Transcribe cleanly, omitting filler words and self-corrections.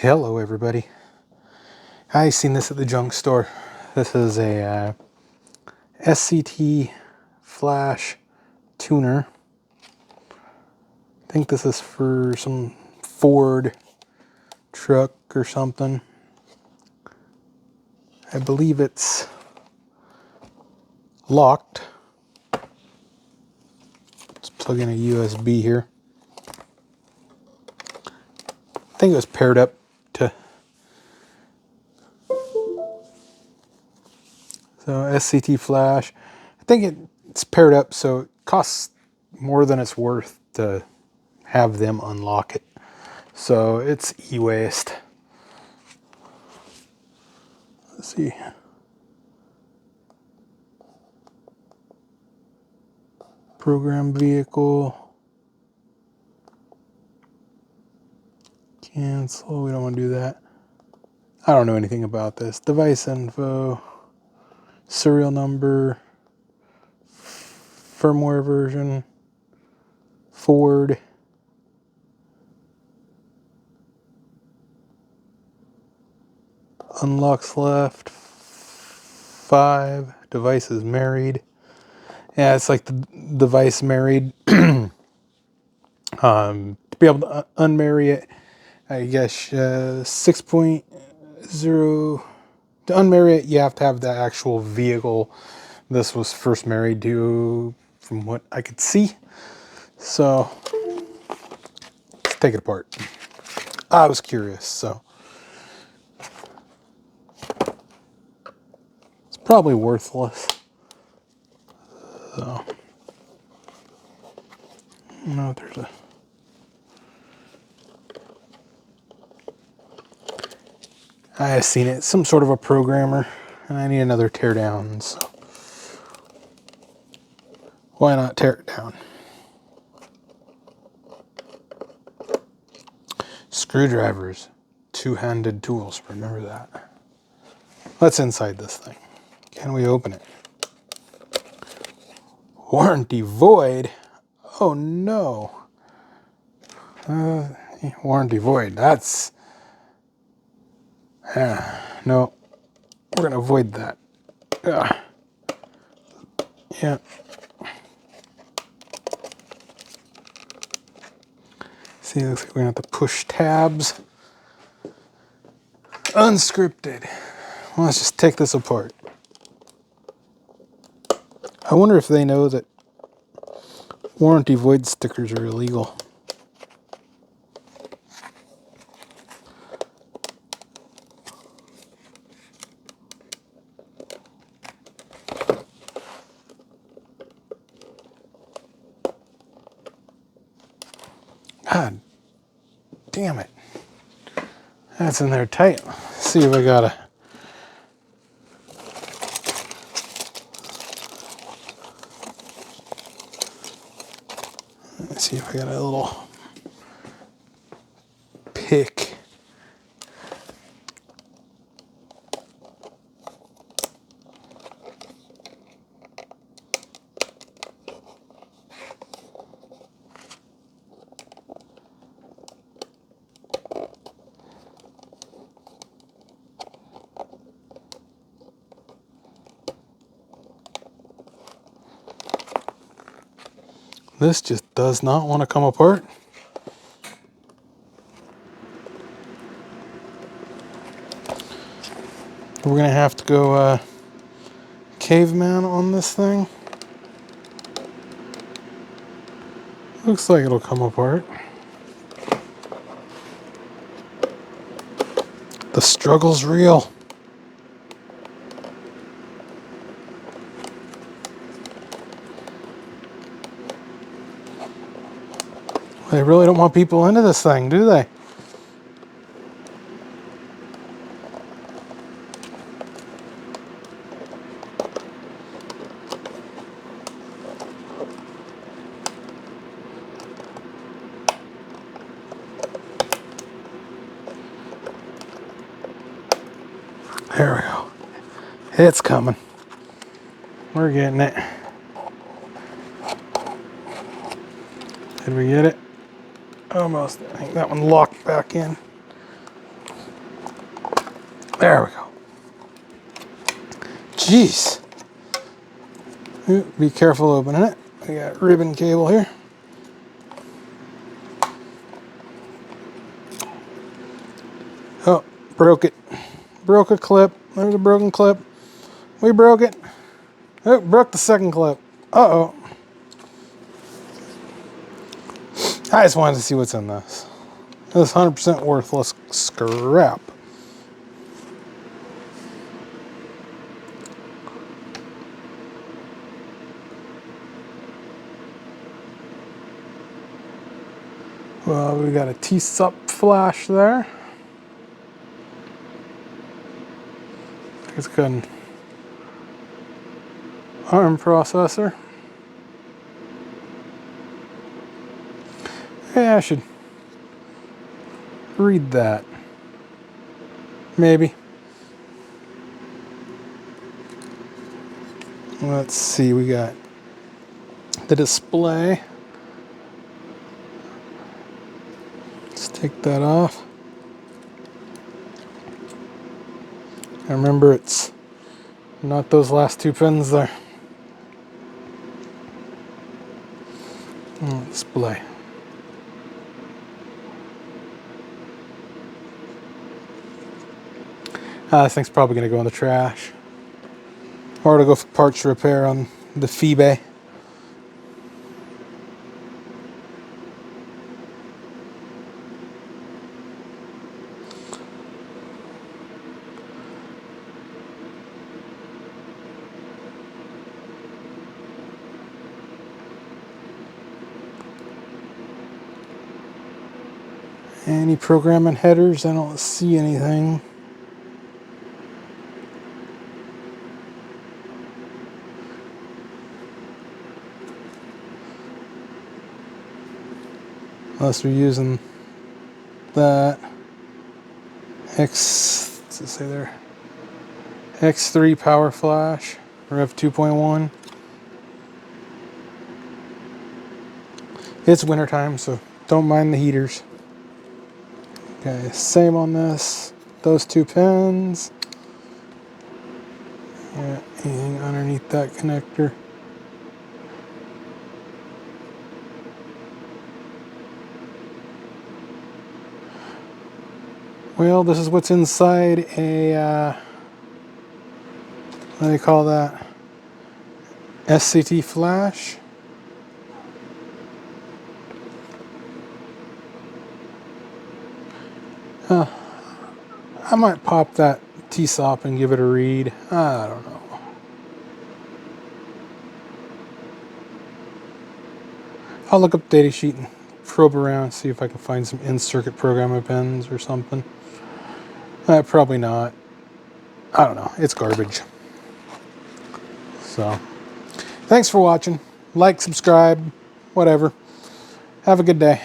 Hello everybody. I seen this at the junk store. This is a SCT flash tuner. I think this is for some Ford truck or something. I believe it's locked. Let's plug in a USB here. I think it was paired up to SCT flash. I think it's paired up, so it costs more than it's worth to have them unlock it. So it's e-waste. Let's see. Program vehicle. Cancel. We don't want to do that. I don't know anything about this. Device info. Serial number. Firmware version. Ford. Unlocks left. 5. Device is married. Yeah, it's like the device married. To be able to unmarry it, I guess 6.0. To unmarry it, you have to have the actual vehicle this was first married to, from what I could see. So let's take it apart. I was curious, so it's probably worthless. So no, there's a. I have seen it. Some sort of a programmer, and I need another teardown. So why not tear it down? Screwdrivers, two-handed tools. Remember that. What's inside this thing? Can we open it? Warranty void. Oh no. Warranty void. That's. No. We're gonna avoid that. Yeah. See, looks like we're gonna have to push tabs. Unscripted. Well, let's just take this apart. I wonder if they know that warranty void stickers are illegal. God damn it. That's in there tight. Let's see if I got a. Let's see if I got a little pick. This just does not want to come apart. We're going to have to go caveman on this thing. Looks like it'll come apart. The struggle's real. They really don't want people into this thing, do they? There we go. It's coming. We're getting it. Did we get it? Almost. I think that one locked back in. There we go. Jeez. Ooh, be careful opening it. We got ribbon cable here. Oh, broke it. Broke a clip. There's a broken clip. We broke it. Oh, broke the second clip. Uh-oh. I just wanted to see what's in this. This 100% worthless scrap. Well, we got a T-SUP flash there. It's got an ARM processor. Yeah, I should read that. Maybe. Let's see, we got the display. Let's take that off. And remember, it's not those last two pins there. Display. This thing's probably going to go in the trash. Or to go for parts repair on the FeeBay. Any programming headers? I don't see anything. Unless we're using that what's it say there? X3 power flash, Rev 2.1. It's wintertime, so don't mind the heaters. Okay, same on this. Those two pins. Yeah, anything underneath that connector. Well, this is what's inside a, what do they call that? SCT flash. I might pop that T-SOP and give it a read. I don't know. I'll look up the data sheet and probe around, see if I can find some in-circuit programming pins or something. Probably not. I don't know. It's garbage. So, thanks for watching. Like, subscribe, whatever. Have a good day.